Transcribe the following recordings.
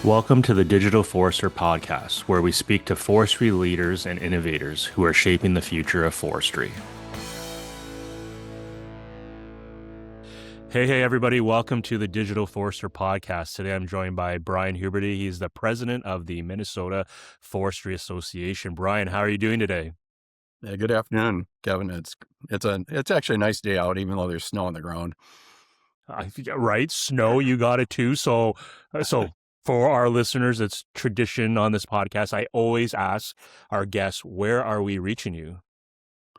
Welcome to the Digital Forester podcast, where we speak to forestry leaders and innovators who are shaping the future of forestry. Hey, everybody. Welcome to the Digital Forester podcast. Today, I'm joined by Brian Huberty. He's the president of the Minnesota Forestry Association. Brian, how are you doing today? Yeah, good afternoon, Kevin. It's actually a nice day out, even though there's snow on the ground. Right? Snow, you got it too. So for our listeners, it's tradition on this podcast. I always ask our guests, where are we reaching you?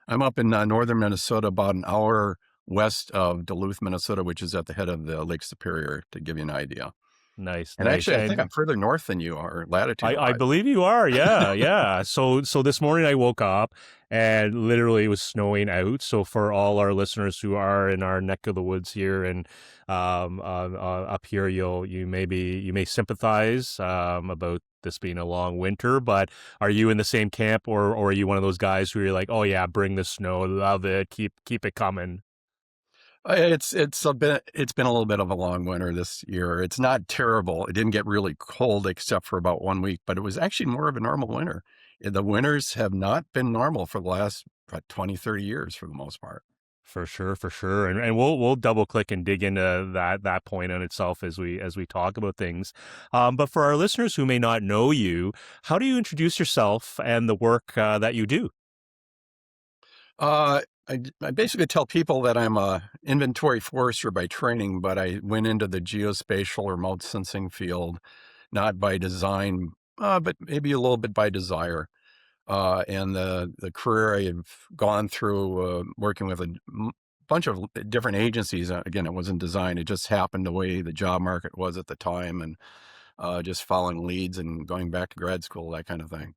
I'm up in northern Minnesota, about an hour west of Duluth, Minnesota, which is at the head of the Lake Superior, to give you an idea. Nice. And actually, I think I'm And further north than you are, I latitude-wise. believe you are. Yeah. So this morning I woke up and literally it was snowing out. So for all our listeners who are in our neck of the woods here and up here, you may sympathize about this being a long winter. But are you in the same camp, or are you one of those guys who are like, oh yeah, bring the snow, love it, keep it coming? It's been a little bit of a long winter this year. It's not terrible. It didn't get really cold except for about 1 week, but it was actually more of a normal winter. The winters have not been normal for the last 20, 30 years for the most part. For sure. And we'll double click and dig into that point in itself as we talk about things. But for our listeners who may not know you, how do you introduce yourself and the work that you do? I basically tell people that I'm a inventory forester by training, but I went into the geospatial remote sensing field, not by design, but maybe a little bit by desire. And the career I've gone through, working with a bunch of different agencies. Again, it wasn't design. It just happened the way the job market was at the time, and just following leads and going back to grad school, that kind of thing.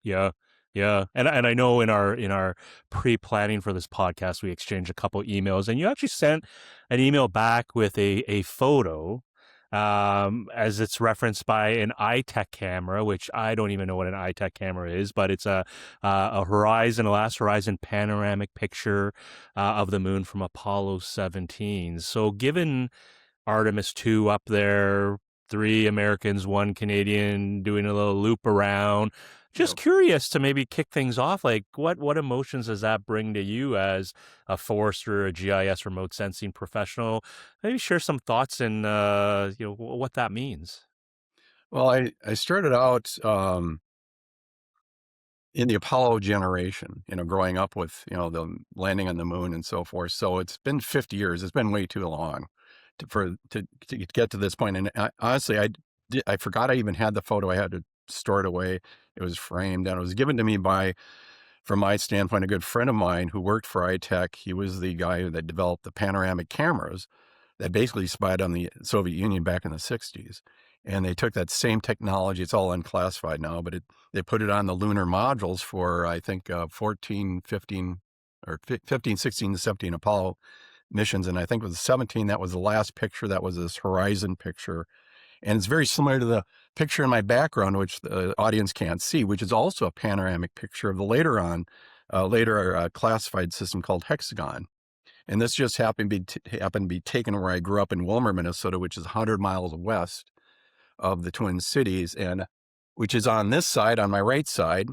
Yeah. Yeah. And I know in our pre-planning for this podcast, we exchanged a couple emails, and you actually sent an email back with a photo, as it's referenced by an iTech camera, which I don't even know what an iTech camera is, but it's a last horizon panoramic picture of the moon from Apollo 17. So given Artemis 2 up there, 3 Americans, 1 Canadian, doing a little loop around. Just Yep. curious to maybe kick things off. Like, what emotions does that bring to you as a forester, a GIS remote sensing professional? Maybe share some thoughts and what that means. Well, I started out in the Apollo generation, growing up with, the landing on the moon and so forth. So it's been 50 years. It's been way too long to get to this point. And honestly, I forgot I even had the photo. I had to store it away. It was framed, and it was given to me by, from my standpoint, a good friend of mine who worked for iTech. He was the guy that developed the panoramic cameras that basically spied on the Soviet Union back in the 60s. And they took that same technology. It's all unclassified now, but they put it on the lunar modules for, I think, 14, 15, or 15, 16, 17 Apollo missions. And I think it was 17, that was the last picture. That was this horizon picture. And it's very similar to the picture in my background, which the audience can't see, which is also a panoramic picture of the later classified system called Hexagon. And this just happened to be taken where I grew up in Wilmer, Minnesota, which is 100 miles west of the Twin Cities, and which is on this side, on my right side.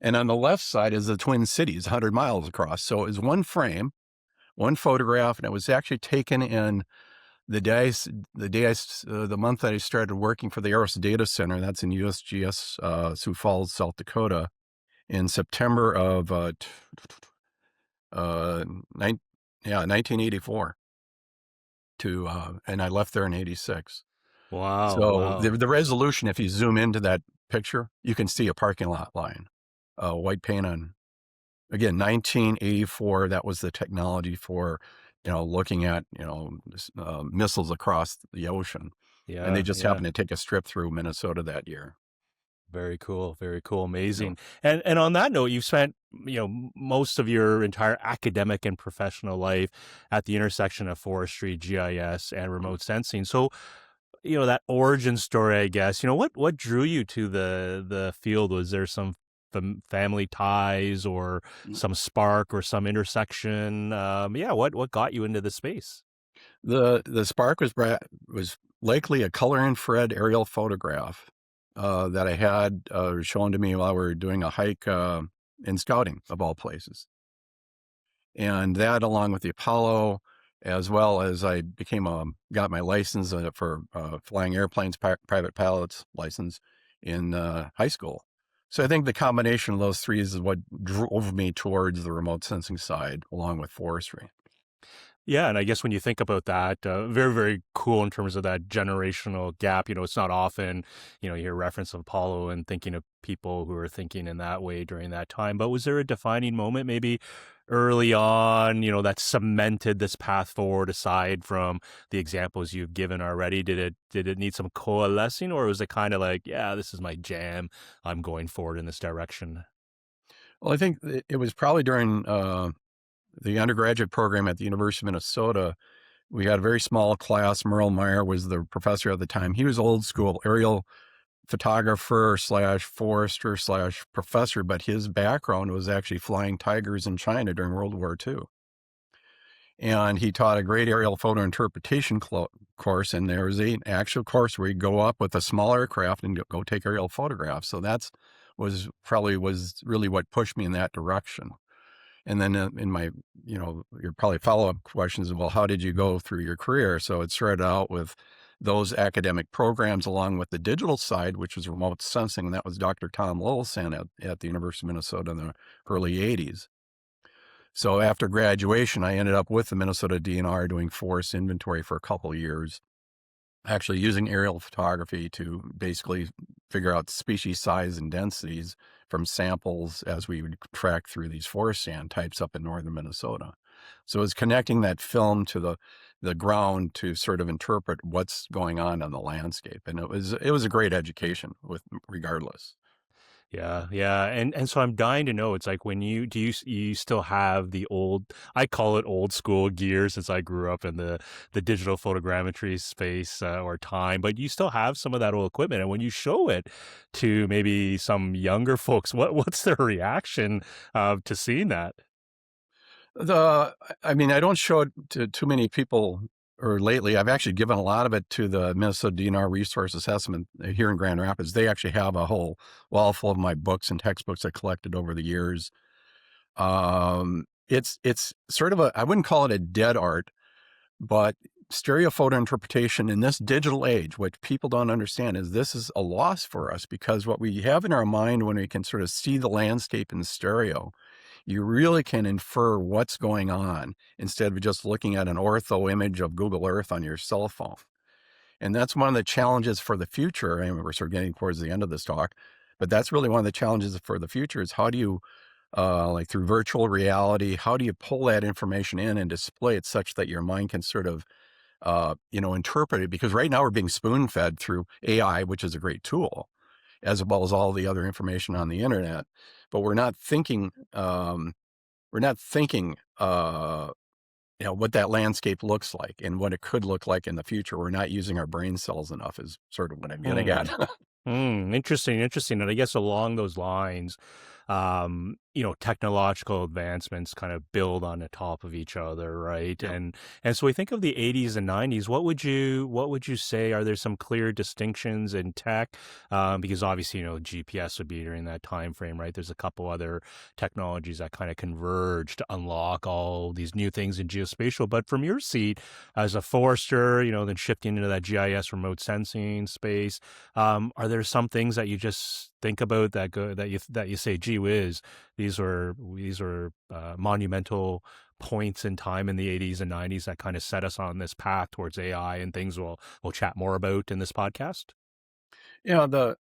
And on the left side is the Twin Cities, 100 miles across. So it was one frame, one photograph, and it was actually taken in the month that I started working for the Aeros Data Center. That's in USGS, Sioux Falls, South Dakota, in September of 1984. And I left there in 86. Wow, So wow. the resolution, if you zoom into that picture, you can see a parking lot line, white paint on. Again, 1984. That was the technology for, looking at, missiles across the ocean, and they Yeah, just yeah. happened to take a strip through Minnesota that year. Very cool. Very cool. You know, Amazing. And on that note, you've spent, most of your entire academic and professional life at the intersection of forestry, GIS, and remote sensing. So, that origin story, I guess, what drew you to the field? Was there some family ties or some spark or some intersection? What got you into the space? the spark was likely a color infrared aerial photograph that I had shown to me while we were doing a hike in scouting, of all places. And that, along with the Apollo, as well as I got my license for flying airplanes, private pilot's license in high school. So I think the combination of those three is what drove me towards the remote sensing side, along with forestry. Yeah, and I guess when you think about that, very, very cool in terms of that generational gap. It's not often, you hear reference of Apollo and thinking of people who are thinking in that way during that time. But was there a defining moment maybe early on, that cemented this path forward aside from the examples you've given already? Did it need some coalescing, or was it kind of like, yeah, this is my jam. I'm going forward in this direction? Well, I think it was probably during the undergraduate program at the University of Minnesota. We had a very small class. Merle Meyer was the professor at the time. He was old school aerial photographer slash forester slash professor, but his background was actually flying tigers in China during World War II. And he taught a great aerial photo interpretation course. And there was an actual course where you go up with a small aircraft and go take aerial photographs. So was really what pushed me in that direction. And then in my, your probably follow-up questions, well, how did you go through your career? So it started out with those academic programs along with the digital side, which was remote sensing. And that was Dr. Tom Lillison at the University of Minnesota in the early 80s. So after graduation, I ended up with the Minnesota DNR doing forest inventory for a couple of years, actually using aerial photography to basically figure out species size and densities from samples as we would track through these forest sand types up in northern Minnesota. So it was connecting that film to the ground to sort of interpret what's going on the landscape. And it was a great education regardless. Yeah, yeah, and so I'm dying to know. It's like when you still have the old, I call it old school gear since I grew up in the digital photogrammetry space or time, but you still have some of that old equipment. And when you show it to maybe some younger folks, what's their reaction to seeing that? I mean, I don't show it to too many people, or lately. I've actually given a lot of it to the Minnesota DNR Resource Assessment here in Grand Rapids. They actually have a whole wall full of my books and textbooks I collected over the years. It's sort of I wouldn't call it a dead art, but stereo photo interpretation in this digital age, what people don't understand is this is a loss for us, because what we have in our mind when we can sort of see the landscape in stereo, you really can infer what's going on instead of just looking at an ortho image of Google Earth on your cell phone. And that's one of the challenges for the future. And we're sort of getting towards the end of this talk, but that's really one of the challenges for the future is how do you, like through virtual reality, how do you pull that information in and display it such that your mind can sort of, interpret it? Because right now we're being spoon fed through AI, which is a great tool, as well as all the other information on the internet, but we're not thinking, what that landscape looks like and what it could look like in the future. We're not using our brain cells enough is sort of what I'm getting Hmm. at. Interesting, interesting. And I guess along those lines, technological advancements kind of build on the top of each other, right? Yep. And so we think of the 80s and 90s. What would you say? Are there some clear distinctions in tech? Because obviously, GPS would be during that time frame, right? There's a couple other technologies that kind of converge to unlock all these new things in geospatial. But from your seat as a forester, then shifting into that GIS remote sensing space, are there some things that you just think about that you say, gee whiz, these were monumental points in time in the 80s and 90s that kind of set us on this path towards AI and things we'll chat more about in this podcast? The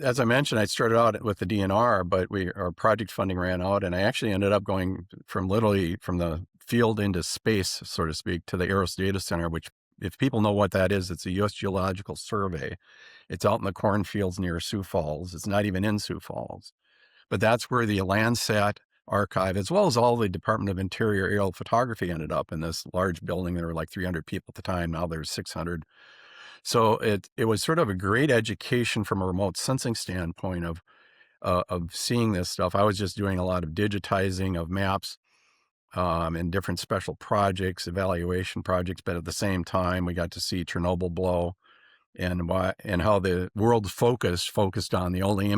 as I mentioned, I started out with the DNR, but our project funding ran out, and I actually ended up going literally from the field into space, so to speak, to the Aeros Data Center, which, if people know what that is, it's a U.S. Geological Survey. It's out in the cornfields near Sioux Falls. It's not even in Sioux Falls, but that's where the Landsat archive, as well as all the Department of Interior aerial photography, ended up in this large building. There were like 300 people at the time. Now there's 600. So it was sort of a great education from a remote sensing standpoint of seeing this stuff. I was just doing a lot of digitizing of maps and different special projects, evaluation projects. But at the same time, we got to see Chernobyl blow, and how the world focused on the only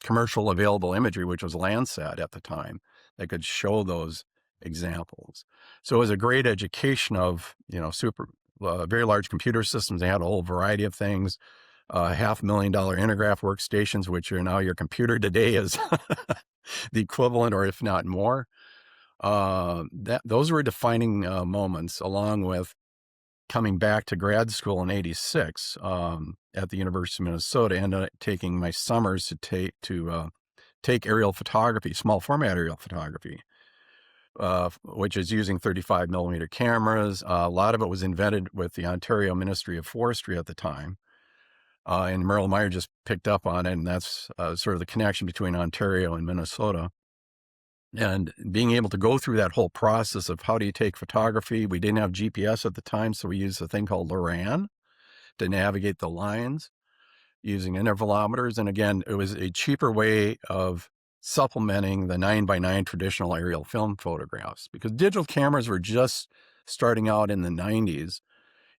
commercial available imagery, which was Landsat at the time, that could show those examples. So it was a great education of, super very large computer systems. They had a whole variety of things. $500,000 Intergraph workstations, which are now your computer today is the equivalent, or if not more. Those were defining moments, along with coming back to grad school in '86 at the University of Minnesota, and taking my summers to take aerial photography, small format aerial photography, which is using 35 millimeter cameras. A lot of it was invented with the Ontario Ministry of Forestry at the time. And Merrill Meyer just picked up on it, and that's sort of the connection between Ontario and Minnesota. And being able to go through that whole process of how do you take photography. We didn't have GPS at the time, so we used a thing called LoRaN to navigate the lines using intervalometers. And again, it was a cheaper way of supplementing the 9x9 traditional aerial film photographs, because digital cameras were just starting out in the 90s.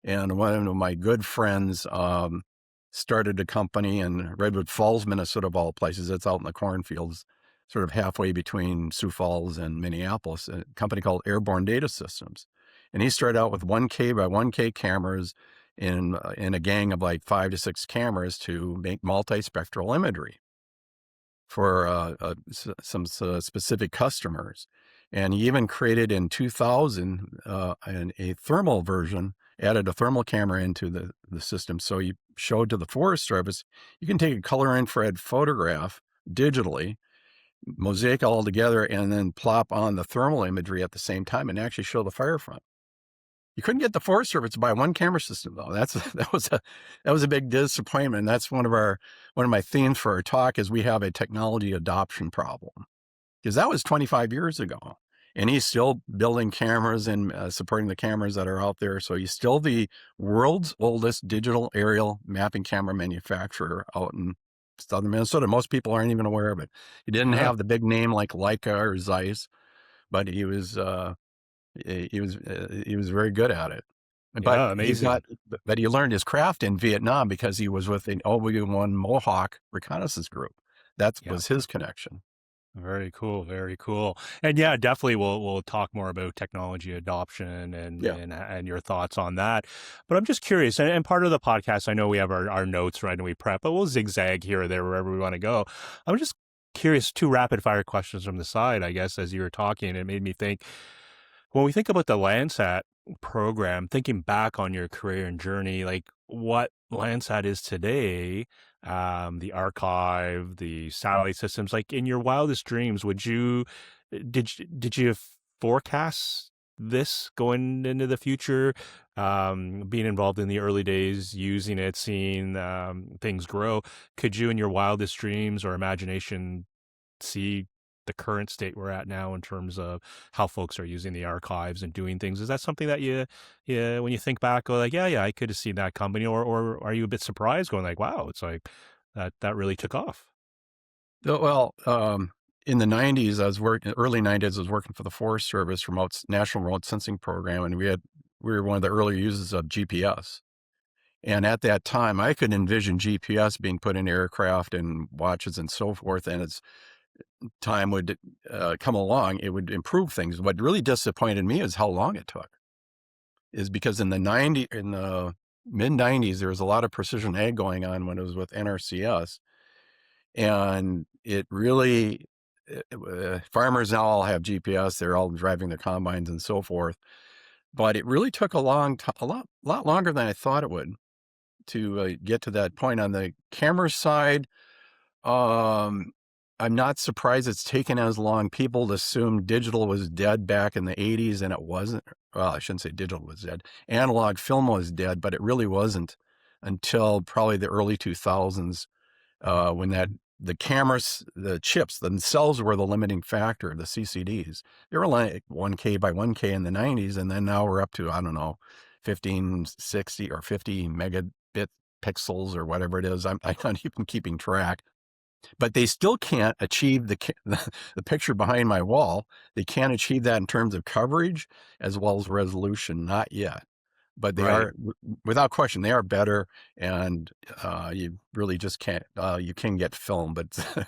And one of my good friends started a company in Redwood Falls, Minnesota, of all places. It's out in the cornfields, sort of halfway between Sioux Falls and Minneapolis, a company called Airborne Data Systems. And he started out with 1K by 1K cameras in a gang of like 5 to 6 cameras to make multispectral imagery for some specific customers. And he even created in 2000 a thermal version, added a thermal camera into the system. So you showed to the Forest Service, you can take a color infrared photograph digitally, mosaic all together, and then plop on the thermal imagery at the same time and actually show the fire front. You couldn't get the Forest Service to buy one camera system, though. That was a big disappointment. That's one of my themes for our talk is we have a technology adoption problem, because that was 25 years ago, and he's still building cameras and supporting the cameras that are out there. So he's still the world's oldest digital aerial mapping camera manufacturer out in southern Minnesota. Most people aren't even aware of it. He didn't Yeah. have the big name like Leica or Zeiss, but he was very good at it. But Yeah. Amazing. he learned his craft in Vietnam because he was with an OB-1 Mohawk reconnaissance group. That Yeah. was his connection. Very cool, very cool. And yeah, definitely we'll talk more about technology adoption Yeah. and your thoughts on that. But I'm just curious, and part of the podcast, I know we have our notes, right, and we prep, but we'll zigzag here or there wherever we want to go. I'm just curious, two rapid fire questions from the side, I guess, as you were talking, it made me think, when we think about the Landsat program, thinking back on your career and journey, like what Landsat is today, the archive, the satellite systems, like in your wildest dreams, did you forecast this going into the future, being involved in the early days, using it, seeing things grow? Could you, in your wildest dreams or imagination, see the current state we're at now in terms of how folks are using the archives and doing things? Is that something that when you think back, go like, yeah, I could have seen that company, or are you a bit surprised, going like, wow, it's like that really took off? Well, in the '90s, early '90s, I was working for the Forest Service National Remote Sensing Program, and we were one of the early users of GPS. And at that time, I could envision GPS being put in aircraft and watches and so forth. And as time would come along, it would improve things. What really disappointed me is how long it took. Is because in the mid '90s, there was a lot of precision ag going on when it was with NRCS, and it really farmers now all have GPS. They're all driving their combines and so forth. But it really took a lot longer than I thought it would to get to that point. On the camera side, um, I'm not surprised it's taken as long. People assumed digital was dead back in the '80s, and it wasn't. Well, I shouldn't say digital was dead. Analog film was dead, but it really wasn't until probably the early 2000s, when the cameras, the chips themselves were the limiting factor, the CCDs. They were like 1K by 1K in the '90s, and then now we're up to, I don't know, 1560 or 50 megabit pixels or whatever it is. I'm not even keeping track. but they still can't achieve the picture behind my wall. They can't achieve that in terms of coverage as well as resolution, not yet. But they Right. are, without question, they are better. And you really just can't. You can get film, but it's a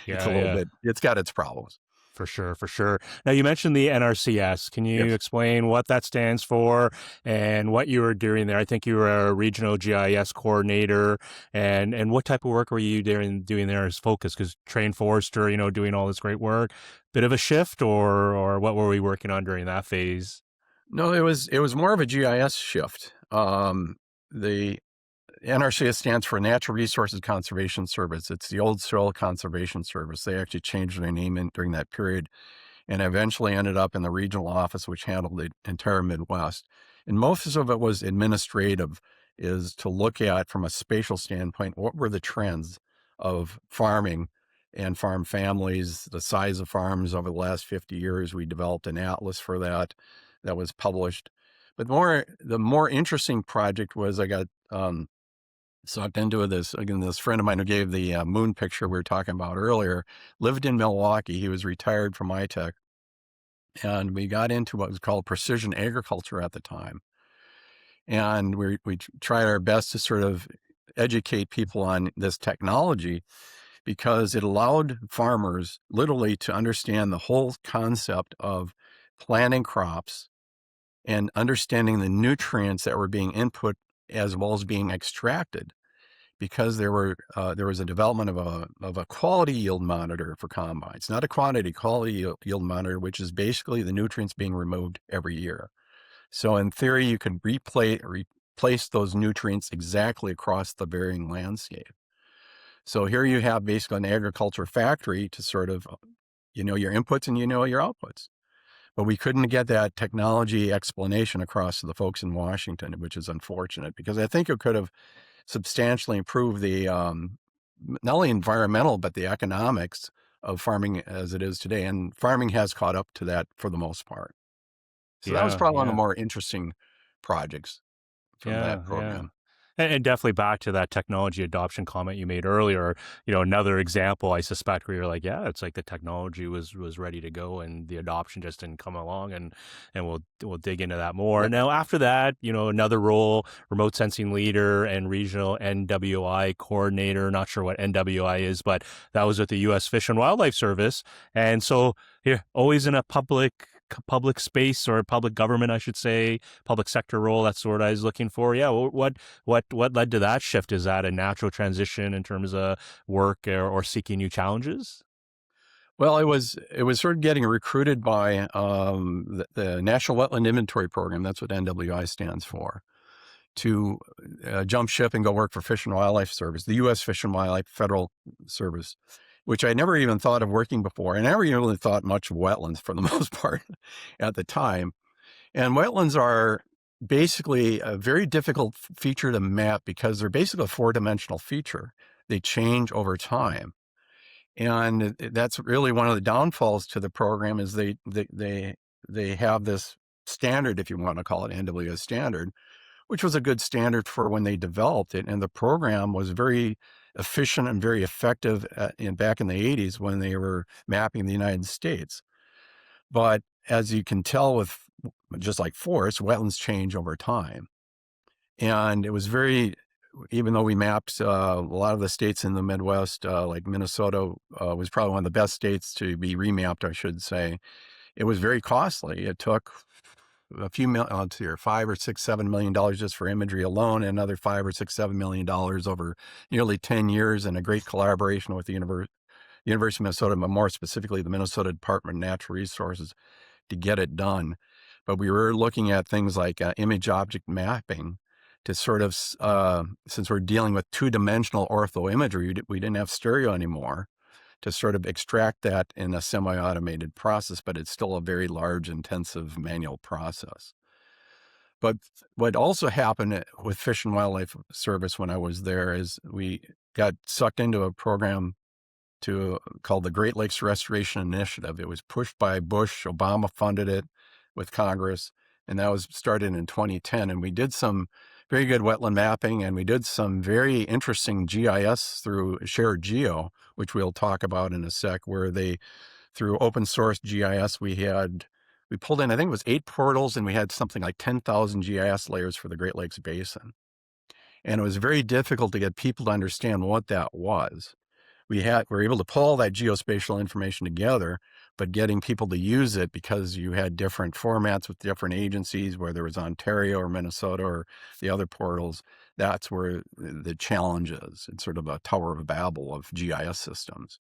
Yeah, little yeah. bit. It's got its problems. For sure, for sure. Now, you mentioned the NRCS. Can you Yes. explain what that stands for and what you were doing there? I think you were a regional GIS coordinator, and what type of work were you doing there as focus? Because trained forester, doing all this great work. Bit of a shift, or what were we working on during that phase? No, it was more of a GIS shift. The NRCS stands for Natural Resources Conservation Service. It's the old Soil Conservation Service. They actually changed their name during that period, and eventually ended up in the regional office, which handled the entire Midwest. And most of it was administrative, is to look at from a spatial standpoint, what were the trends of farming and farm families, the size of farms over the last 50 years. We developed an atlas for that was published. But the more interesting project was I got sucked into this. Again, this friend of mine who gave the moon picture we were talking about earlier lived in Milwaukee. He was retired from iTech, and we got into what was called precision agriculture at the time. And we tried our best to sort of educate people on this technology because it allowed farmers literally to understand the whole concept of planting crops and understanding the nutrients that were being input as well as being extracted, because there was a development of a quality yield monitor for combines, not a quantity, quality yield monitor, which is basically the nutrients being removed every year. So in theory, you could replace those nutrients exactly across the varying landscape. So here you have basically an agriculture factory to sort of, your inputs and your outputs. But we couldn't get that technology explanation across to the folks in Washington, which is unfortunate, because I think it could have substantially improved the not only environmental but the economics of farming as it is today. And farming has caught up to that for the most part. So that was Yeah, probably one of the yeah. more interesting projects from that Yeah, yeah. program. And definitely back to that technology adoption comment you made earlier, another example I suspect where you're like, yeah, it's like the technology was ready to go and the adoption just didn't come along, and we'll dig into that more. Yep. Now after that, another role, remote sensing leader and regional NWI coordinator. Not sure what NWI is, but that was with the US Fish and Wildlife Service. And so here, always in a public space or public government, I should say, public sector role. That's the word I was looking for. Yeah. What led to that shift? Is that a natural transition in terms of work or seeking new challenges? Well, it was sort of getting recruited by the National Wetland Inventory Program. That's what NWI stands for. To jump ship and go work for Fish and Wildlife Service, the U.S. Fish and Wildlife Federal Service, which I never even thought of working before. And I never even really thought much of wetlands for the most part at the time. And wetlands are basically a very difficult feature to map because they're basically a four-dimensional feature. They change over time. And that's really one of the downfalls to the program is they have this standard, if you want to call it NWS standard, which was a good standard for when they developed it. And the program was very efficient and very effective back in the 80s when they were mapping the United States. But as you can tell with just like forests, wetlands change over time. And it was even though we mapped a lot of the states in the Midwest, like Minnesota was probably one of the best states to be remapped, I should say. It was very costly. It took a few million, let's see here, $5 or $6, $7 million just for imagery alone, and another $5 or $6, $7 million over nearly 10 years, and a great collaboration with the University of Minnesota, but more specifically the Minnesota Department of Natural Resources to get it done. But we were looking at things like image object mapping to sort of, since we're dealing with two-dimensional ortho imagery, we didn't have stereo anymore, to sort of extract that in a semi-automated process, but it's still a very large, intensive manual process. But what also happened with Fish and Wildlife Service when I was there is we got sucked into a program called the Great Lakes Restoration Initiative. It was pushed by Bush. Obama funded it with Congress, and that was started in 2010. And we did some very good wetland mapping, and we did some very interesting GIS through Shared Geo, which we'll talk about in a sec, where through open source GIS, we pulled in, I think it was 8 portals, and we had something like 10,000 GIS layers for the Great Lakes Basin. And it was very difficult to get people to understand what that was. We were able to pull all that geospatial information together, but getting people to use it, because you had different formats with different agencies, whether it was Ontario or Minnesota or the other portals, that's where the challenge is. It's sort of a Tower of Babel of GIS systems.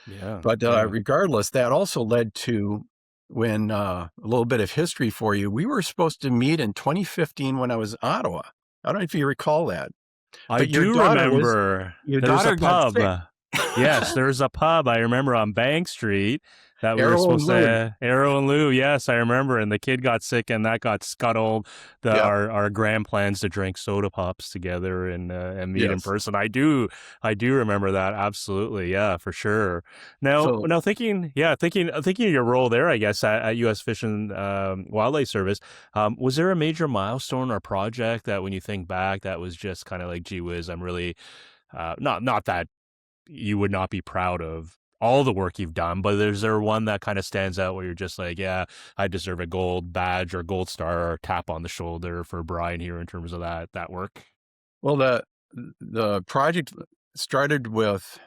Yeah, But yeah. regardless, that also led to when a little bit of history for you. We were supposed to meet in 2015 when I was in Ottawa. I don't know if you recall that, I but your do daughter remember your there's a daughter got pub. sick. Yes, there's a pub I remember on Bank Street that we were Arrow and supposed Louie. to Arrow and Lou. Yes, I remember. And the kid got sick, and that got scuttled. Yeah. Our grand plans to drink soda pops together and meet in Yes. person. I do remember that absolutely. Yeah, for sure. So, Now thinking of your role there, I guess at U.S. Fish and Wildlife Service. Was there a major milestone or project that, when you think back, that was just kind of like, gee whiz, I'm really not that you would not be proud of all the work you've done, but is there one that kind of stands out where you're just like, yeah, I deserve a gold badge or gold star or tap on the shoulder for Brian here in terms of that work? well, the project started with,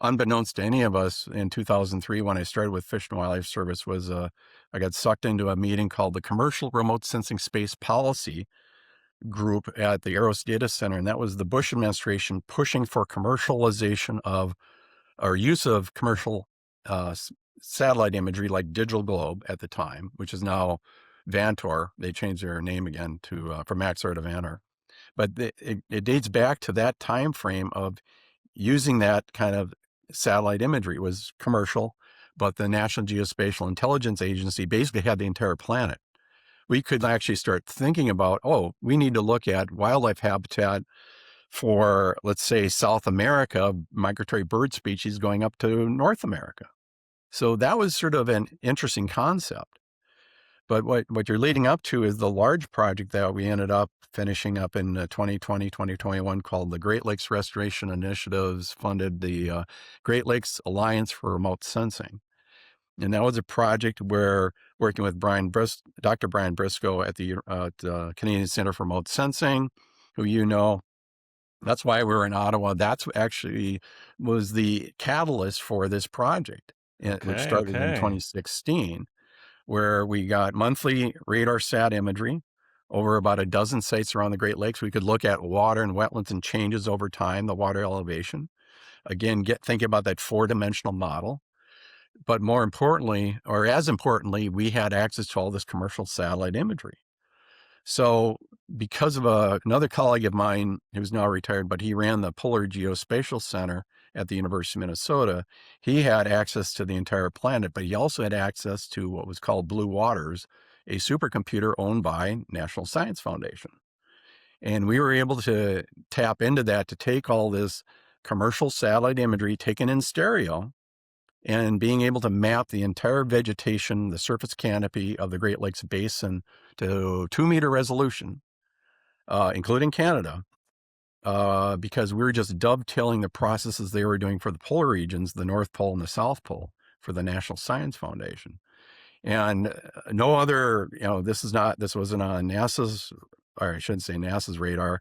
unbeknownst to any of us, in 2003 when I started with Fish and Wildlife Service, was I got sucked into a meeting called the Commercial Remote Sensing Space Policy Group at the Aros Data Center, and that was the Bush administration pushing for commercialization of, or use of, commercial satellite imagery like Digital Globe at the time, which is now Vantor. They changed their name again to from Maxar to Vantor. But it dates back to that time frame of using that kind of satellite imagery. It was commercial, but the National Geospatial Intelligence Agency basically had the entire planet. We could actually start thinking about, oh, we need to look at wildlife habitat for, let's say, South America, migratory bird species going up to North America. So that was sort of an interesting concept. But what you're leading up to is the large project that we ended up finishing up in 2020, 2021, called the Great Lakes Restoration Initiatives, funded the Great Lakes Alliance for Remote Sensing. And that was a project where, working with Dr. Brian Briscoe at the Canadian Center for Remote Sensing, who you know, that's why we were in Ottawa. That's actually was the catalyst for this project, which Okay, started in okay. 2016, where we got monthly radar sat imagery over about a dozen sites around the Great Lakes. We could look at water and wetlands and changes over time, the water elevation. Again, thinking about that 4-dimensional model. But more importantly, or as importantly, we had access to all this commercial satellite imagery. So because of another colleague of mine who's now retired, but he ran the Polar Geospatial Center at the University of Minnesota, he had access to the entire planet, but he also had access to what was called Blue Waters, a supercomputer owned by National Science Foundation. And we were able to tap into that to take all this commercial satellite imagery taken in stereo and being able to map the entire vegetation, the surface canopy of the Great Lakes Basin to 2-meter resolution, including Canada, because we were just dovetailing the processes they were doing for the polar regions, the North Pole and the South Pole, for the National Science Foundation. And no other, this wasn't on NASA's, or I shouldn't say NASA's radar,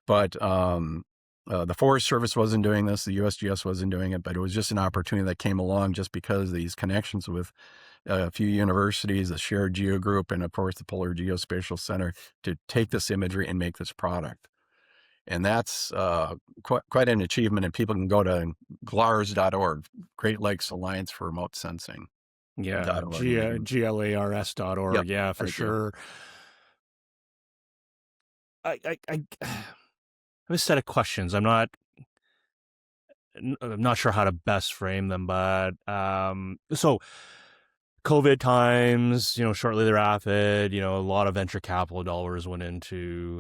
but the Forest Service wasn't doing this, the USGS wasn't doing it, but it was just an opportunity that came along just because of these connections with a few universities, the Shared Geo Group, and of course the Polar Geospatial Center, to take this imagery and make this product. And that's quite an achievement, and people can go to glars.org, Great Lakes Alliance for Remote Sensing. Yeah, .org, and they can, yep, glars.org. Yeah, for thank you. sure. I have a set of questions. I'm not sure how to best frame them, but so COVID times, shortly thereafter, a lot of venture capital dollars went into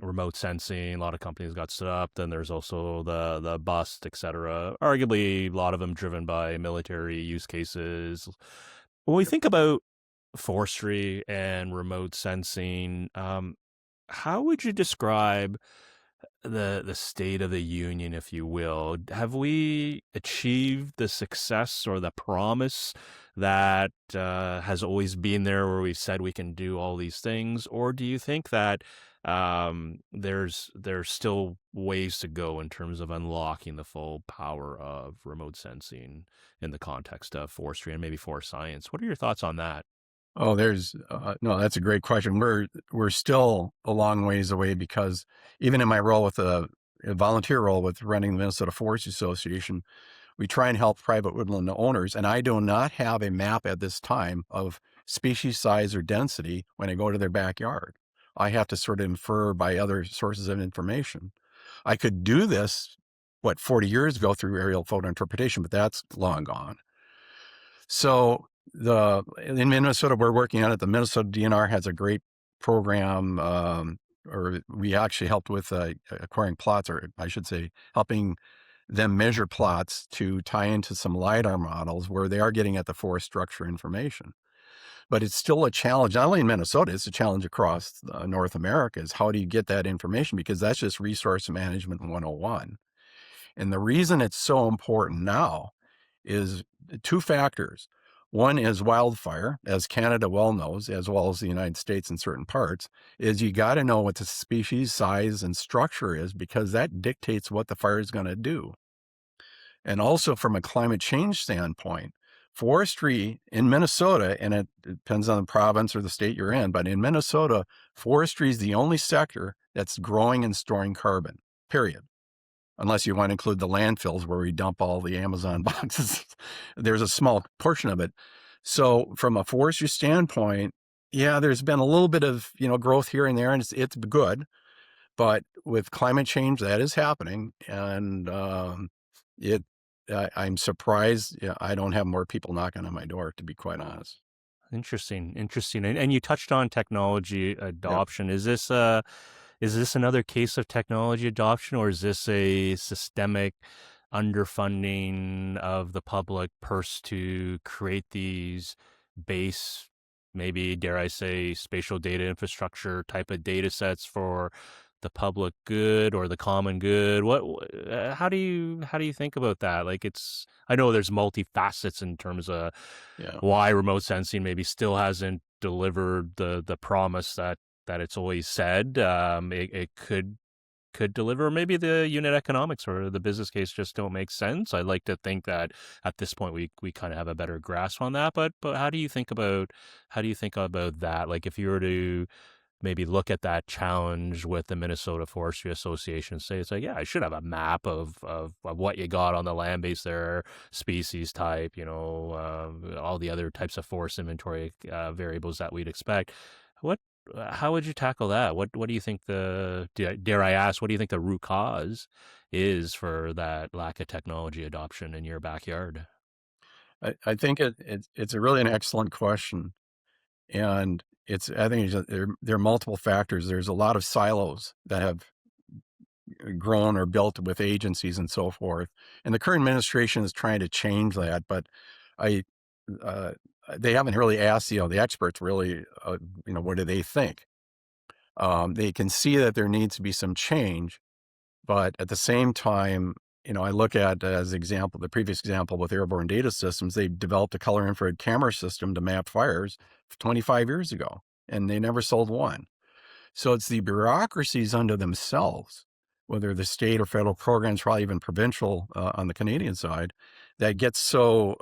remote sensing. A lot of companies got stood up. Then there's also the bust, etc. Arguably, a lot of them driven by military use cases. When we think about forestry and remote sensing, how would you describe the state of the union, if you will? Have we achieved the success or the promise that has always been there, where we've said we can do all these things, or do you think that there's still ways to go in terms of unlocking the full power of remote sensing in the context of forestry and maybe forest science? What are your thoughts on that? Oh, there's no, that's a great question. We're still a long ways away because even in my role with a volunteer role with running the Minnesota Forest Association, we try and help private woodland owners. And I do not have a map at this time of species size or density when I go to their backyard. I have to sort of infer by other sources of information. I could do this, 40 years ago through aerial photo interpretation, but that's long gone. So in Minnesota, we're working on it. The Minnesota DNR has a great program, or we actually helped with acquiring plots, or I should say, helping them measure plots to tie into some LiDAR models where they are getting at the forest structure information. But it's still a challenge, not only in Minnesota, it's a challenge across North America, is how do you get that information? Because that's just resource management 101. And the reason it's so important now is two factors. One is wildfire, as Canada well knows, as well as the United States in certain parts, is you got to know what the species size and structure is, because that dictates what the fire is going to do. And also from a climate change standpoint, forestry in Minnesota, and it depends on the province or the state you're in, but in Minnesota, forestry is the only sector that's growing and storing carbon, period. Unless you want to include the landfills where we dump all the Amazon boxes. There's a small portion of it. So from a forestry standpoint, yeah, there's been a little bit of, growth here and there, and it's good. But with climate change, that is happening. And it, I'm surprised I don't have more people knocking on my door, to be quite honest. Interesting, interesting. And you touched on technology Yeah. adoption. Is this another case of technology adoption, or is this a systemic underfunding of the public purse to create these base, maybe dare I say, spatial data infrastructure type of data sets for the public good or the common good? How do you think about that? Like, I know there's multifacets in terms of Yeah. why remote sensing maybe still hasn't delivered the promise that it's always said. It could deliver. Maybe the unit economics or the business case just don't make sense. I'd like to think that at this point we kind of have a better grasp on that. But how do you think about that? Like, if you were to maybe look at that challenge with the Minnesota Forestry Association, say it's like, yeah, I should have a map of what you got on the land base there, species type, all the other types of forest inventory variables that we'd expect. What, how would you tackle that? What do you think dare I ask, what do you think the root cause is for that lack of technology adoption in your backyard? I think it's a really an excellent question. And I think there are multiple factors. There's a lot of silos that have grown or built with agencies and so forth. And the current administration is trying to change that, but I, uh, they haven't really asked, the experts really, what do they think? They can see that there needs to be some change, but at the same time, I look at as example, the previous example with airborne data systems, they developed a color infrared camera system to map fires 25 years ago, and they never sold one. So it's the bureaucracies unto themselves, whether the state or federal programs, probably even provincial on the Canadian side, that gets so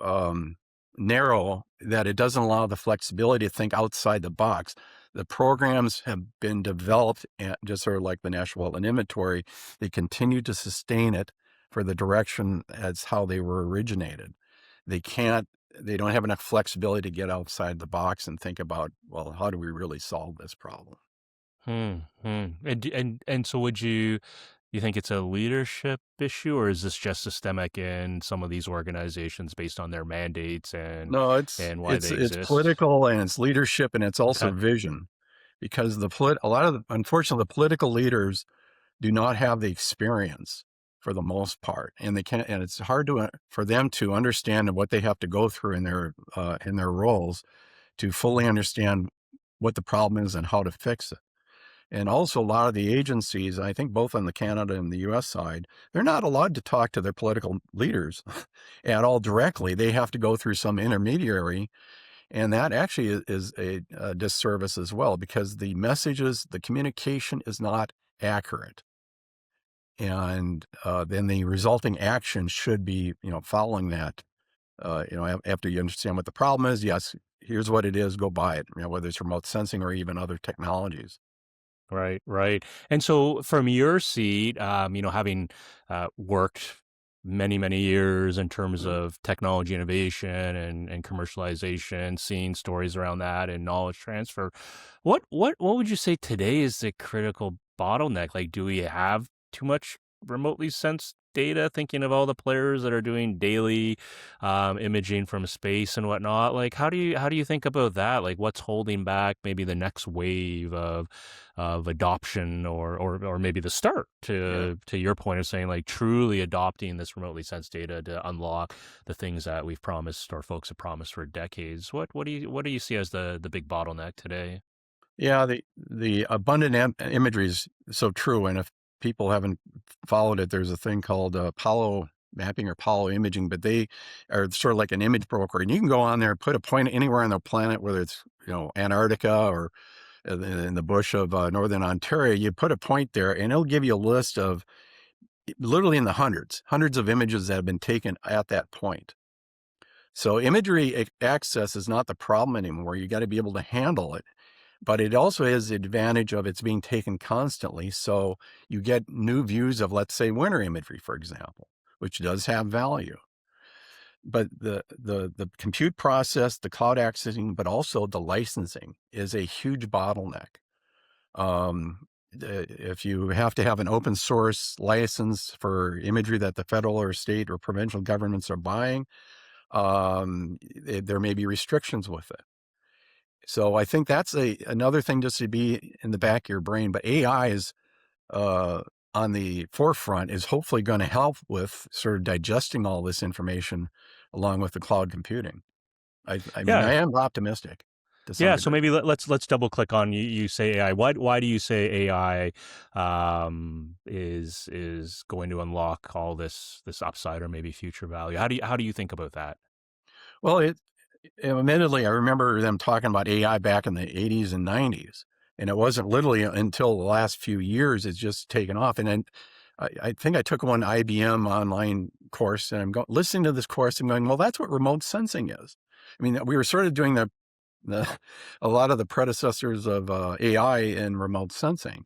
narrow that it doesn't allow the flexibility to think outside the box. The programs have been developed, and just sort of like the National Wetland Inventory, they continue to sustain it for the direction as how they were originated. They can't, they don't have enough flexibility to get outside the box and think about, well, how do we really solve this problem? Hmm. And so would you think it's a leadership issue, or is this just systemic in some of these organizations based on their mandates and No, and why it's they it's exist? political, and it's leadership, and it's also Okay. vision, because a lot of unfortunately, the political leaders do not have the experience for the most part, and they can't, and it's hard for them to understand what they have to go through in their roles to fully understand what the problem is and how to fix it. And also, a lot of the agencies, I think both on the Canada and the US side, they're not allowed to talk to their political leaders at all directly. They have to go through some intermediary. And that actually is a disservice as well, because the messages, the communication is not accurate. And then the resulting action should be, following that. After you understand what the problem is, yes, here's what it is, go buy it, whether it's remote sensing or even other technologies. Right, right. And so from your seat, having worked many, many years in terms of technology innovation and commercialization, seeing stories around that and knowledge transfer, what would you say today is the critical bottleneck? Like, do we have too much remotely sensed data? Thinking of all the players that are doing daily imaging from space and whatnot, like how do you think about that? Like, what's holding back maybe the next wave of adoption or maybe the start Yeah. to your point of saying like truly adopting this remotely sensed data to unlock the things that we've promised or folks have promised for decades. What do you see as the big bottleneck today? Yeah, the abundant imagery is so true, and if people haven't followed it, there's a thing called Apollo mapping or Apollo imaging, but they are sort of like an image broker, and you can go on there, put a point anywhere on the planet, whether it's Antarctica or in the bush of northern Ontario. You put a point there, and it'll give you a list of literally in the hundreds of images that have been taken at that point. So imagery access is not the problem anymore. You got to be able to handle it. But it also has the advantage of it's being taken constantly. So you get new views of, let's say, winter imagery, for example, which does have value. But the compute process, the cloud accessing, but also the licensing is a huge bottleneck. If you have to have an open source license for imagery that the federal or state or provincial governments are buying, there may be restrictions with it. So I think that's another thing just to be in the back of your brain. But AI is uh, on the forefront, is hopefully going to help with sort of digesting all this information along with the cloud computing. I mean, I Yeah. am optimistic to some Yeah, so degree. maybe let's double click on you say AI. Why do you say AI is going to unlock all this upside or maybe future value? How do you think about that? Well, admittedly, I remember them talking about AI back in the 80s and 90s. And it wasn't literally until the last few years it's just taken off. And then I think I took one IBM online course, and listening to this course and going, well, that's what remote sensing is. I mean, we were sort of doing the a lot of the predecessors of AI in remote sensing.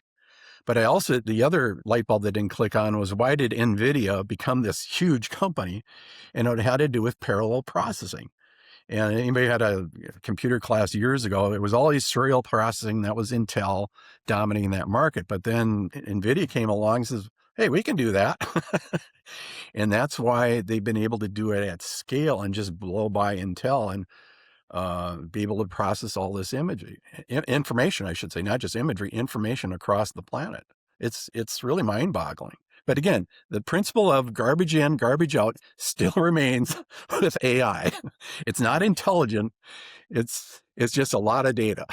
But the other light bulb that didn't click on was, why did NVIDIA become this huge company? And it had to do with parallel processing. And anybody had a computer class years ago, it was always serial processing. That was Intel dominating that market. But then NVIDIA came along and says, hey, we can do that. And that's why they've been able to do it at scale and just blow by Intel and be able to process all this imagery, information, I should say, not just imagery, information across the planet. It's really mind boggling. But again, the principle of garbage in, garbage out still remains with AI. It's not intelligent. It's just a lot of data.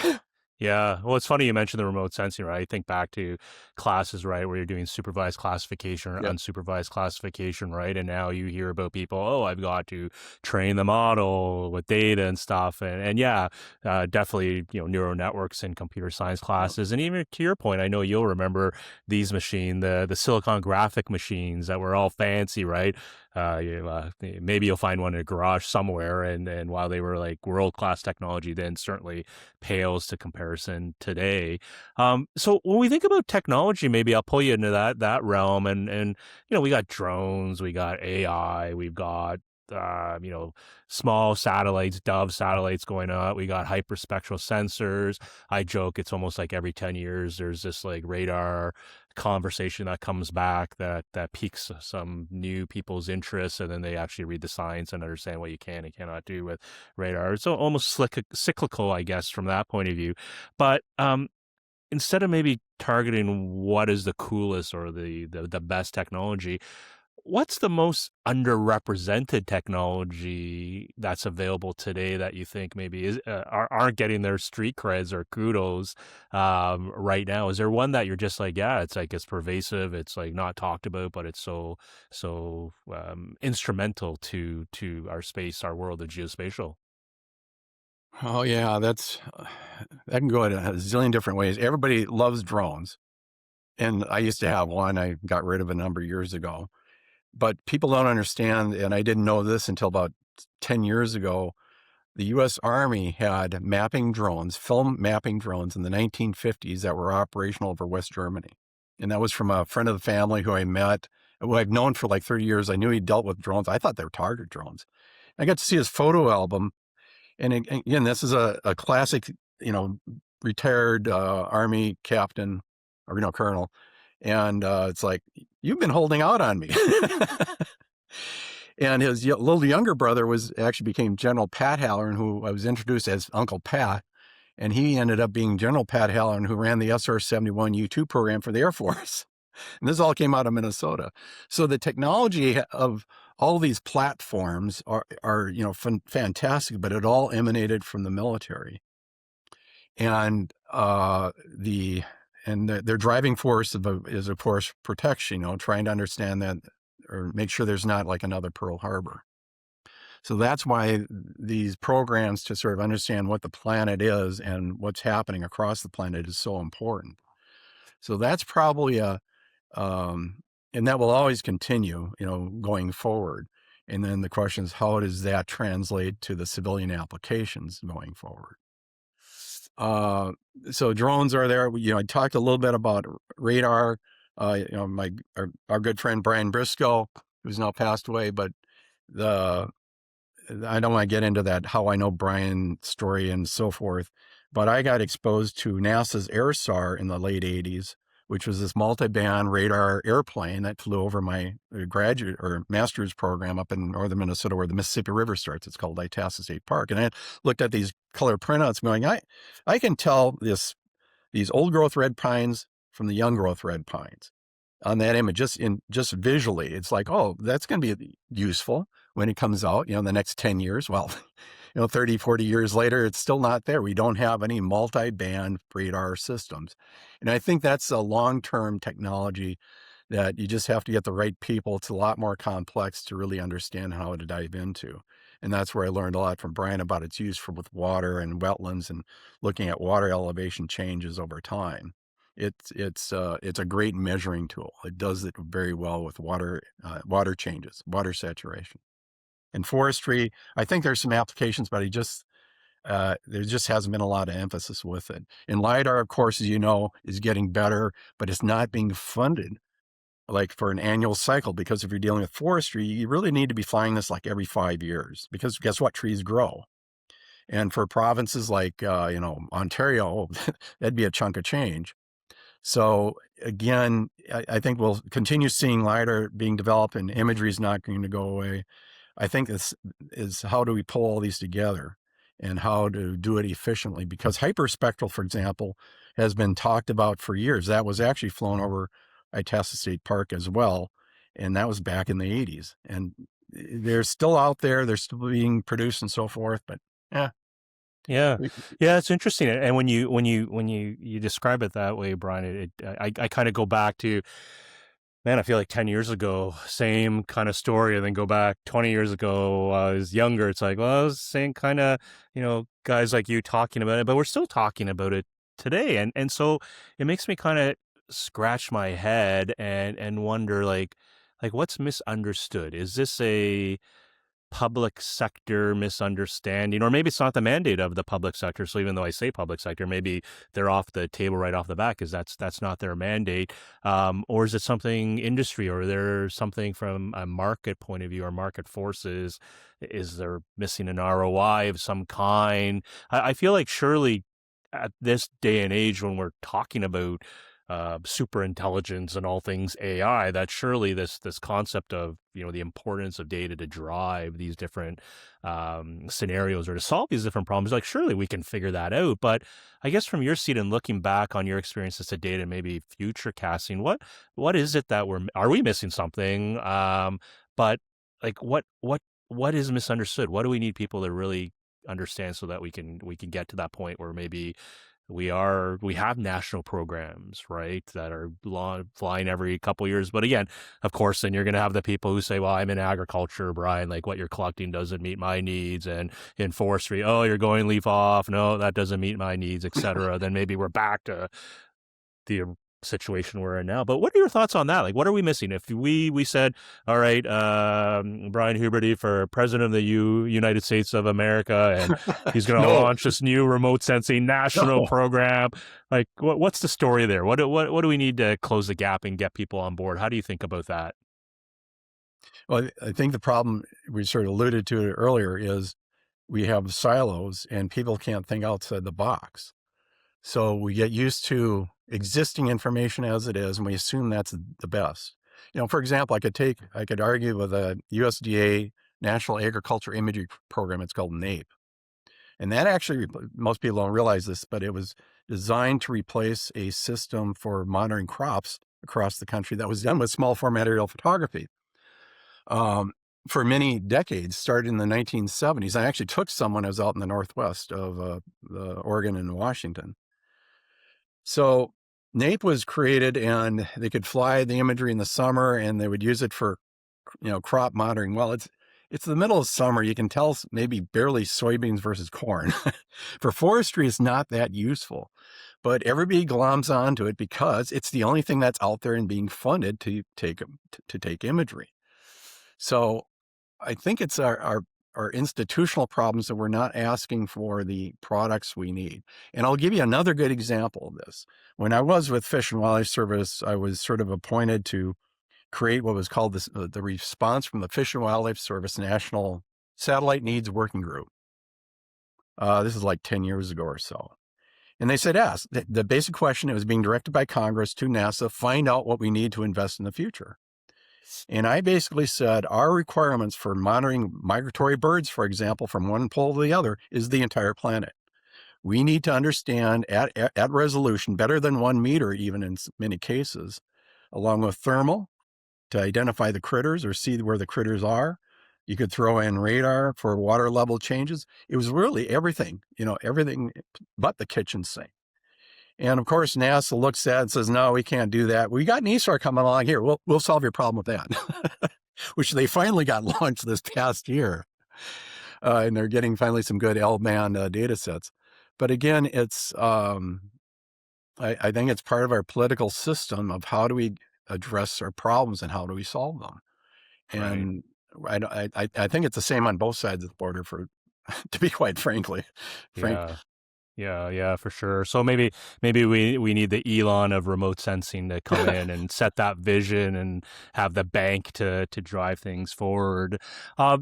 Yeah. Well, it's funny you mentioned the remote sensing, right? I think back to classes, right, where you're doing supervised classification or Yeah. unsupervised classification, right? And now you hear about people, oh, I've got to train the model with data and stuff. And yeah, definitely, neural networks and computer science Yeah. classes. And even to your point, I know you'll remember these the silicon graphic machines that were all fancy, right? Maybe you'll find one in a garage somewhere. And while they were like world class technology, then certainly pales to comparison today. So when we think about technology, maybe I'll pull you into that realm, and we got drones, we got AI, we've got uh, you know small satellites, Dove satellites going up. We got hyperspectral sensors. I joke it's almost like every 10 years there's this like radar conversation that comes back that piques some new people's interest, and then they actually read the science and understand what you can and cannot do with radar. It's almost cyclical, I guess, from that point of view. But instead of maybe targeting what is the coolest or the best technology, what's the most underrepresented technology that's available today that you think maybe aren't getting their street creds or kudos right now? Is there one that you're just like, yeah, it's like it's pervasive, it's like not talked about, but it's so instrumental to our space, our world of geospatial? Oh yeah, that can go in a zillion different ways. Everybody loves drones, and I used to have one. I got rid of a number of years ago. But people don't understand, and I didn't know this until about 10 years ago. The US Army had mapping drones, film mapping drones in the 1950s that were operational over West Germany. And that was from a friend of the family who I met, who I've known for like 30 years. I knew he dealt with drones. I thought they were target drones. I got to see his photo album. And again, this is a classic, you know, retired Army captain or, colonel. And it's like, you've been holding out on me. And his little younger brother actually became General Pat Halloran, who I was introduced as Uncle Pat. And he ended up being General Pat Halloran, who ran the SR-71 U-2 program for the Air Force. And this all came out of Minnesota. So the technology of all these platforms are fantastic, but it all emanated from the military. And their driving force is of course protection, trying to understand that or make sure there's not like another Pearl Harbor. So that's why these programs to sort of understand what the planet is and what's happening across the planet is so important. So that's probably and that will always continue, going forward. And then the question is, how does that translate to the civilian applications going forward? So drones are there. I talked a little bit about radar. Our good friend Brian Briscoe, who's now passed away, but I don't want to get into that, how I know Brian's story and so forth, but I got exposed to NASA's AirSAR in the late 80s, which was this multi-band radar airplane that flew over my graduate or master's program up in northern Minnesota where the Mississippi River starts. It's called Itasca State Park. And I looked at these color printouts going, I can tell these old growth red pines from the young growth red pines on that image, just visually. It's like, oh, that's going to be useful when it comes out, in the next 10 years. Well, 30, 40 years later, it's still not there. We don't have any multi-band radar systems. And I think that's a long-term technology that you just have to get the right people. It's a lot more complex to really understand how to dive into. And that's where I learned a lot from Brian about its use with water and wetlands and looking at water elevation changes over time. It's a great measuring tool. It does it very well with water changes, water saturation. In forestry, I think there's some applications, but there just hasn't been a lot of emphasis with it. And LiDAR, of course, as you know, is getting better, but it's not being funded like for an annual cycle, because if you're dealing with forestry, you really need to be flying this like every 5 years, because guess what? Trees grow. And for provinces like, Ontario, that'd be a chunk of change. So again, I think we'll continue seeing LiDAR being developed, and imagery is not going to go away. I think this is, how do we pull all these together and how to do it efficiently? Because hyperspectral, for example, has been talked about for years. That was actually flown over Itasca State Park as well, and that was back in the 80s. And they're still out there. They're still being produced and so forth. But yeah, Yeah, we, yeah, it's interesting. And when you describe it that way, Brian, I kind of go back to, man, I feel like 10 years ago, same kind of story, and then go back 20 years ago, I was younger. It's like, well, I was same kind of, guys like you talking about it, but we're still talking about it today. And so it makes me kind of scratch my head and wonder, like what's misunderstood? Is this a public sector misunderstanding, or maybe it's not the mandate of the public sector? So even though I say public sector, maybe they're off the table right off the bat because that's not their mandate. Or is it something industry, or there's something from a market point of view or market forces? Is there missing an ROI of some kind? I feel like surely at this day and age when we're talking about super intelligence and all things AI, that surely this concept of, the importance of data to drive these different scenarios or to solve these different problems, like surely we can figure that out. But I guess from your seat and looking back on your experiences to date and maybe future casting, what is it that are we missing something? But like what is misunderstood? What do we need people to really understand so that we can get to that point where maybe we have national programs, right, that are flying every couple years. But again, of course, then you're going to have the people who say, well, I'm in agriculture, Brian, like what you're collecting doesn't meet my needs. And in forestry, oh, you're going leaf off. No, that doesn't meet my needs, etc. Then maybe we're back to the situation we're in now. But what are your thoughts on that? Like, what are we missing? If we said, all right, Brian Huberty for president of the United States of America, and he's going to No, launch this new remote sensing national no. program. Like, what's the story there? What do we need to close the gap and get people on board? How do you think about that? Well, I think the problem, we sort of alluded to it earlier, is we have silos and people can't think outside the box. So we get used to existing information as it is, and we assume that's the best. For example, I could argue with a USDA National Agriculture Imagery Program. It's called NAPE. And that actually, most people don't realize this, but it was designed to replace a system for monitoring crops across the country that was done with small format aerial photography. For many decades, started in the 1970s. I actually took someone who was out in the northwest of Oregon and Washington. So NAPE was created, and they could fly the imagery in the summer, and they would use it for, crop monitoring. Well, it's the middle of summer. You can tell maybe barely soybeans versus corn. For forestry, it's not that useful, but everybody gloms onto it because it's the only thing that's out there and being funded to take imagery. So I think it's our institutional problems that we're not asking for the products we need. And I'll give you another good example of this. When I was with Fish and Wildlife Service, I was sort of appointed to create what was called the response from the Fish and Wildlife Service National Satellite Needs Working Group. This is like 10 years ago or so. And they said, ask the basic question. It was being directed by Congress to NASA, find out what we need to invest in the future. And I basically said, our requirements for monitoring migratory birds, for example, from one pole to the other, is the entire planet. We need to understand at resolution, better than 1 meter, even in many cases, along with thermal to identify the critters or see where the critters are. You could throw in radar for water level changes. It was really everything, everything but the kitchen sink. And of course, NASA looks at it and says, no, we can't do that. We got an ESAR coming along here. We'll solve your problem with that, which they finally got launched this past year. And they're getting finally some good L-band data sets. But again, I think it's part of our political system of how do we address our problems and how do we solve them. Right. And I think it's the same on both sides of the border, to be quite frank. Yeah. Yeah, for sure. So maybe we need the Elon of remote sensing to come in and set that vision and have the bank to drive things forward.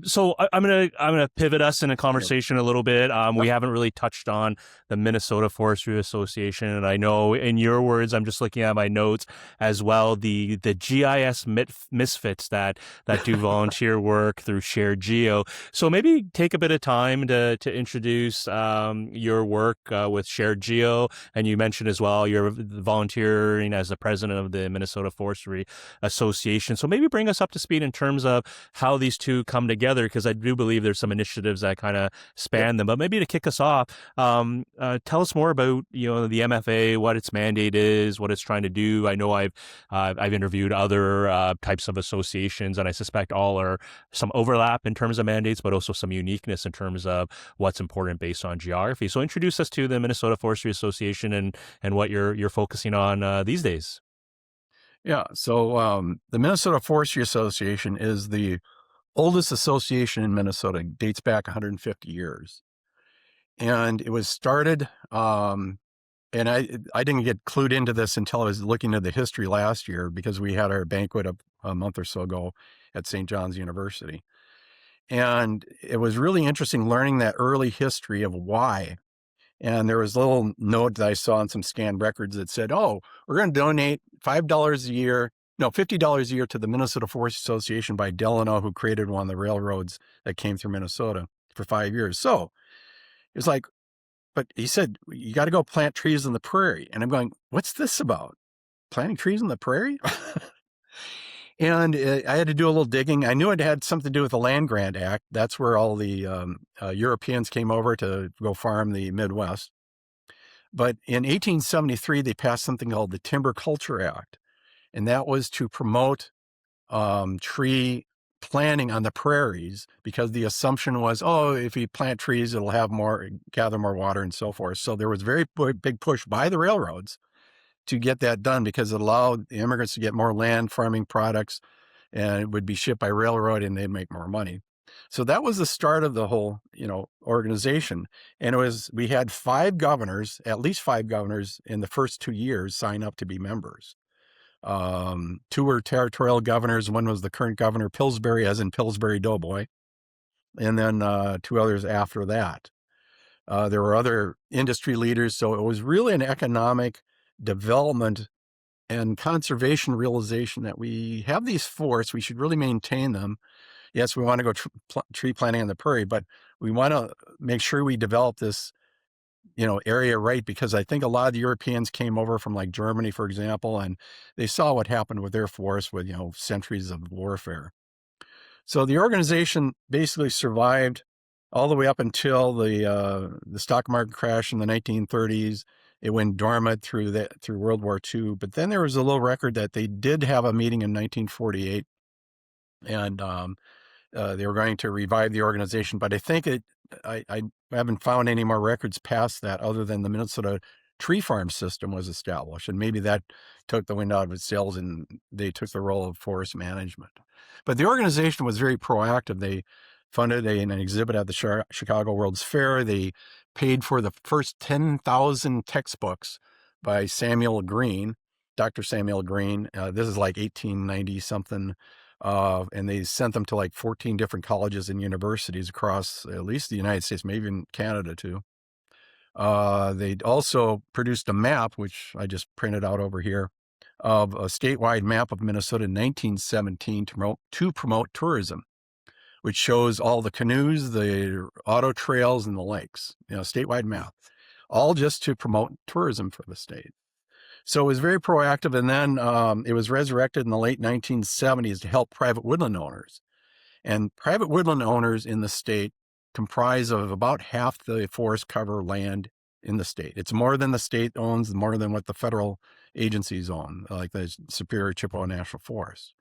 So I'm gonna pivot us in a conversation a little bit. We Yep. haven't really touched on the Minnesota Forestry Association, and I know in your words, I'm just looking at my notes as well. The GIS misfits that do volunteer work through Shared Geo. So maybe take a bit of time to introduce your work with Shared Geo, and you mentioned as well you're volunteering as the president of the Minnesota Forestry Association. So maybe bring us up to speed in terms of how these two come together, because I do believe there's some initiatives that kind of Yep. span them. But maybe to kick us off, tell us more about the MFA, what its mandate is, what it's trying to do. I know I've interviewed other types of associations, and I suspect all are some overlap in terms of mandates, but also some uniqueness in terms of what's important based on geography. So introduce us to the Minnesota Forestry Association and what you're focusing on these days. Yeah. So the Minnesota Forestry Association is the oldest association in Minnesota. It dates back 150 years. And it was started, and I didn't get clued into this until I was looking at the history last year, because we had our banquet a month or so ago at St. John's University. And it was really interesting learning that early history of why. And there was a little note that I saw on some scanned records that said, "Oh, we're going to donate $5 a year, no, $50 a year to the Minnesota Forest Association by Delano, who created one of the railroads that came through Minnesota for 5 years." So it's like, but he said, "You got to go plant trees in the prairie." And I'm going, "What's this about? Planting trees in the prairie?" And I had to do a little digging. I knew it had something to do with the Land Grant Act. That's where all the Europeans came over to go farm the Midwest. But in 1873, they passed something called the Timber Culture Act, and that was to promote tree planting on the prairies, because the assumption was, oh, if you plant trees, it'll have more, gather more water and so forth. So there was very big push by the railroads to get that done, because it allowed the immigrants to get more land farming products, and it would be shipped by railroad and they'd make more money. So that was the start of the whole, organization. And we had 5 governors, at least 5 governors in the first 2 years sign up to be members. 2 were territorial governors. One was the current governor, Pillsbury, as in Pillsbury Doughboy. And then 2 others after that. There were other industry leaders. So it was really an economic development and conservation realization that we have these forests. We should really maintain them. Yes, we want to go tree planting on the prairie, but we want to make sure we develop this, area right, because I think a lot of the Europeans came over from like Germany, for example, and they saw what happened with their forests with, centuries of warfare. So the organization basically survived all the way up until the stock market crash in the 1930s. It went dormant through World War II. But then there was a little record that they did have a meeting in 1948, and they were going to revive the organization. But I think I haven't found any more records past that, other than the Minnesota Tree Farm System was established, and maybe that took the wind out of its sails and they took the role of forest management. But the organization was very proactive. They funded an exhibit at the Chicago World's Fair. They paid for the first 10,000 textbooks by Samuel Green, Dr. Samuel Green. This is like 1890 something. And they sent them to like 14 different colleges and universities across at least the United States, maybe even Canada too. They also produced a map, which I just printed out over here, of a statewide map of Minnesota in 1917 to promote tourism, which shows all the canoes, the auto trails, and the lakes, statewide map, all just to promote tourism for the state. So it was very proactive. And then it was resurrected in the late 1970s to help private woodland owners. And private woodland owners in the state comprise of about half the forest cover land in the state. It's more than the state owns, more than what the federal agencies own, like the Superior Chippewa National Forest.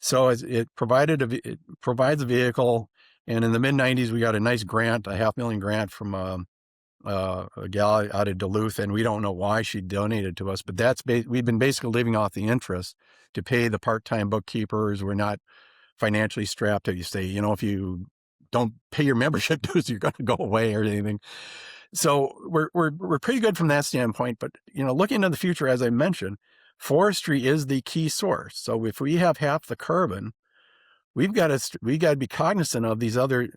So it provides a vehicle. And in the mid 90s, we got a nice grant, a $500,000 grant from a gal out of Duluth, and we don't know why she donated to us, but we've been basically living off the interest to pay the part-time bookkeepers. We're not financially strapped. If you say, if you don't pay your membership dues, you're going to go away or anything. So we're pretty good from that standpoint. But looking into the future, as I mentioned, forestry is the key source. So if we have half the carbon, we got to be cognizant of these other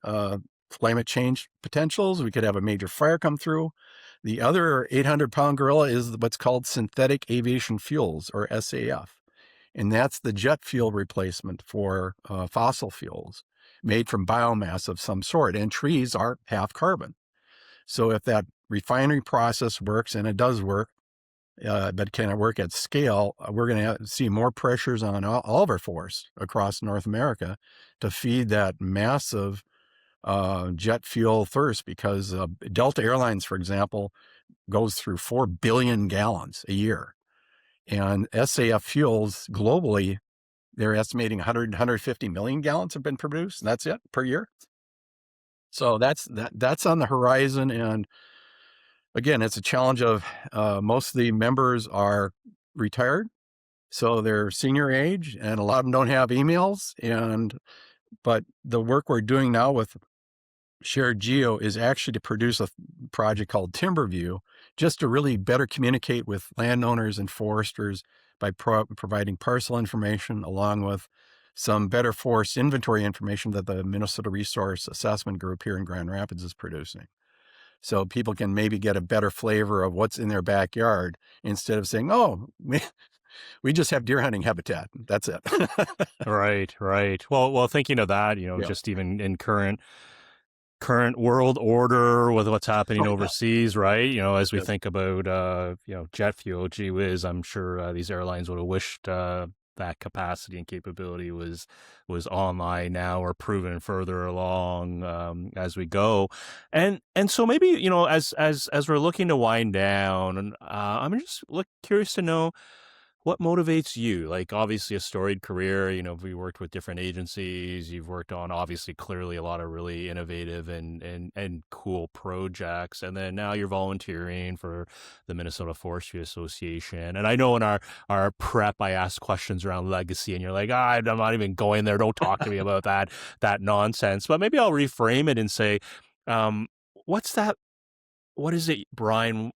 climate change potentials. We could have a major fire come through. The other 800-pound gorilla is what's called synthetic aviation fuels, or SAF. And that's the jet fuel replacement for fossil fuels made from biomass of some sort. And trees are half carbon. So if that refinery process works, and it does work, but can it work at scale, we're going to see more pressures on all of our forests across North America to feed that massive jet fuel thirst, because Delta Airlines, for example, goes through 4 billion gallons a year. And SAF fuels globally, they're estimating 150 million gallons have been produced. And that's it per year. So that's on the horizon. And again, it's a challenge of most of the members are retired. So they're senior age, and a lot of them don't have emails. But the work we're doing now with Shared Geo is actually to produce a project called Timberview, just to really better communicate with landowners and foresters by providing parcel information, along with some better forest inventory information that the Minnesota Resource Assessment Group here in Grand Rapids is producing. so people can maybe get a better flavor of what's in their backyard instead of saying, "Oh, we just have deer hunting habitat. That's it." Right, right. Well, thinking of that, Yeah. just even in current world order with what's happening Oh, yeah. overseas, right? As we Yes. think about jet fuel, gee whiz, I'm sure these airlines would have wished that capacity and capability was online now or proven further along as we go. And so maybe, as we're looking to wind down, and I'm just curious to know what motivates you? Like, obviously, a storied career. We worked with different agencies. You've worked on, obviously, clearly a lot of really innovative and cool projects. And then now you're volunteering for the Minnesota Forestry Association. And I know in our prep, I asked questions around legacy, and you're like, I'm not even going there. Don't talk to me about that nonsense. But maybe I'll reframe it and say, um, what's that? What is it Brian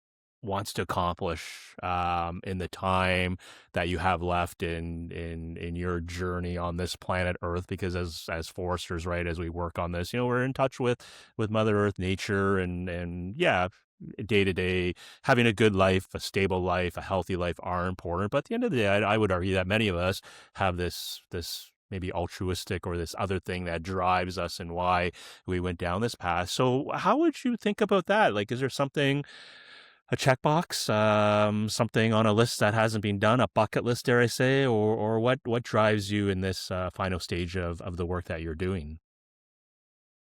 wants to accomplish in the time that you have left in your journey on this planet Earth? Because as foresters, right, as we work on this, we're in touch with Mother Earth, nature, and yeah, day to day, having a good life, a stable life, a healthy life are important. But at the end of the day, I would argue that many of us have this maybe altruistic or this other thing that drives us and why we went down this path. So how would you think about that? Like, is there something, a checkbox, something on a list that hasn't been done, a bucket list, dare I say, or what drives you in this final stage of the work that you're doing?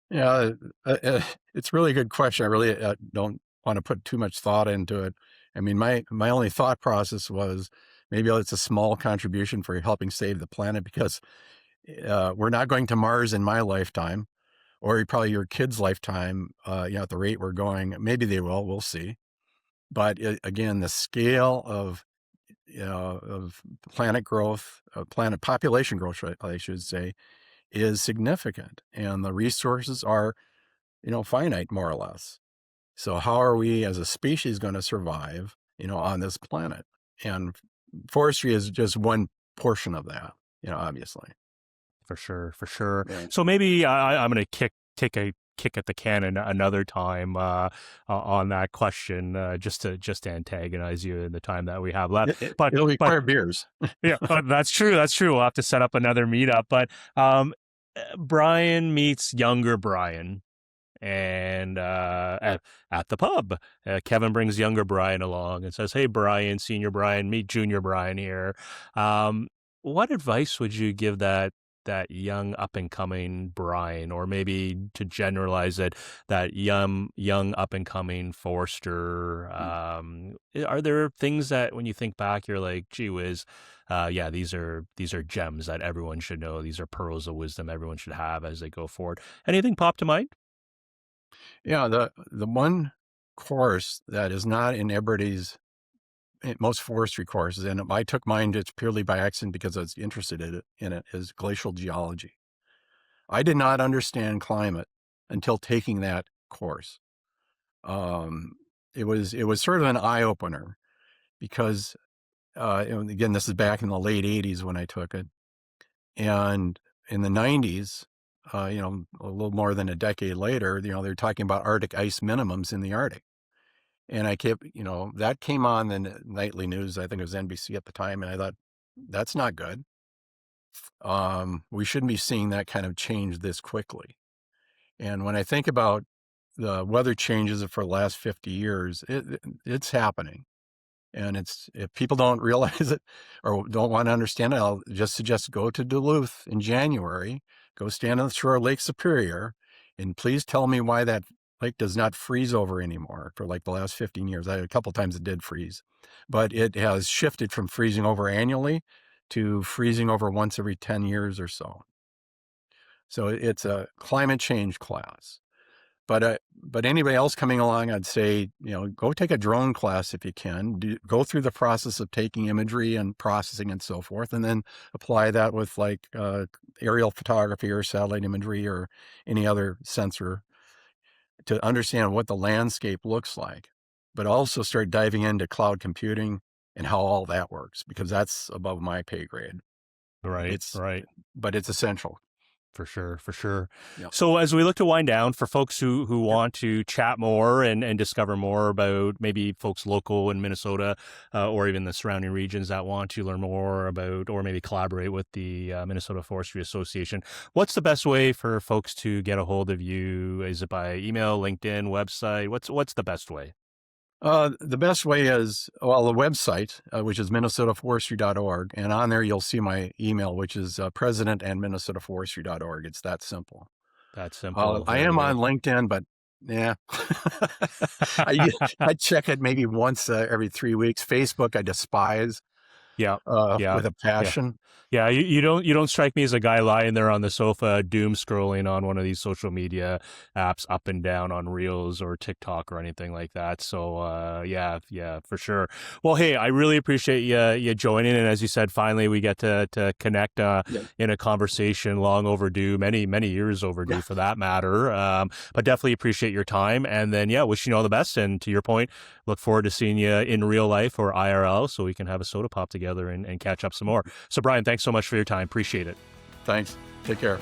Yeah, it's a really good question. I really don't want to put too much thought into it. I mean, my only thought process was maybe it's a small contribution for helping save the planet because we're not going to Mars in my lifetime, or probably your kid's lifetime. At the rate we're going, maybe they will. We'll see. But again, the scale of planet growth, planet population growth, I should say, is significant, and the resources are finite more or less. So how are we as a species going to survive, on this planet? And forestry is just one portion of that, obviously. For sure, for sure. Yeah. So maybe I'm going to take a kick at the can another time on that question, just to antagonize you in the time that we have left. But It'll but require beers. yeah, that's true. That's true. We'll have to set up another meetup. But Brian meets younger Brian and at the pub, Kevin brings younger Brian along and says, "Hey, Brian, senior Brian, meet junior Brian here." Um, what advice would you give that young up and coming Brian, or maybe to generalize it, that young up and coming Forester? Are there things that when you think back, you're like, "Gee whiz, yeah, these are gems that everyone should know. These are pearls of wisdom everyone should have as they go forward." Anything pop to mind? Yeah, the one course that is not in everybody's most forestry courses, and I took mine just purely by accident because I was interested in it, is glacial geology. I did not understand climate until taking that course. Um, it was sort of an eye opener because, and again, this is back in the late '80s when I took it, and in the '90s, a little more than a decade later, they're talking about Arctic ice minimums in the Arctic. And I kept, that came on the nightly news. I think it was NBC at the time. And I thought, that's not good. We shouldn't be seeing that kind of change this quickly. And when I think about the weather changes for the last 50 years, it's happening. And if people don't realize it or don't want to understand it, I'll just suggest go to Duluth in January, go stand on the shore of Lake Superior, and please tell me why that lake does not freeze over anymore for like the last 15 years. A couple times it did freeze, but it has shifted from freezing over annually to freezing over once every 10 years or so. So it's a climate change class. But anybody else coming along, I'd say, go take a drone class if you can. Go through the process of taking imagery and processing and so forth, and then apply that with like aerial photography or satellite imagery or any other sensor to understand what the landscape looks like. But also start diving into cloud computing and how all that works, because that's above my pay grade. Right, It's right. but it's essential. For sure, for sure. Yeah. So as we look to wind down, for folks who want to chat more and discover more about maybe folks local in Minnesota or even the surrounding regions that want to learn more about or maybe collaborate with the Minnesota Forestry Association, what's the best way for folks to get a hold of you? Is it by email, LinkedIn, website? What's the best way? The best way is, well, the website, which is minnesotaforestry.org. And on there, you'll see my email, which is president@minnesotaforestry.org. It's that simple. That's simple. I Very am on good. LinkedIn, but yeah, I, I check it maybe once every 3 weeks. Facebook, I despise Yeah. Yeah. with a Yeah. passion. Yeah, you don't strike me as a guy lying there on the sofa, doom scrolling on one of these social media apps up and down on Reels or TikTok or anything like that. So yeah, for sure. Well, hey, I really appreciate you joining, and as you said, finally we get to connect Yeah. in a conversation long overdue, many years overdue for that matter. But definitely appreciate your time, and then yeah, wishing you all the best. And to your point, look forward to seeing you in real life or IRL, so we can have a soda pop together and catch up some more. So Brian, thanks so much for your time. Appreciate it. Thanks. Take care.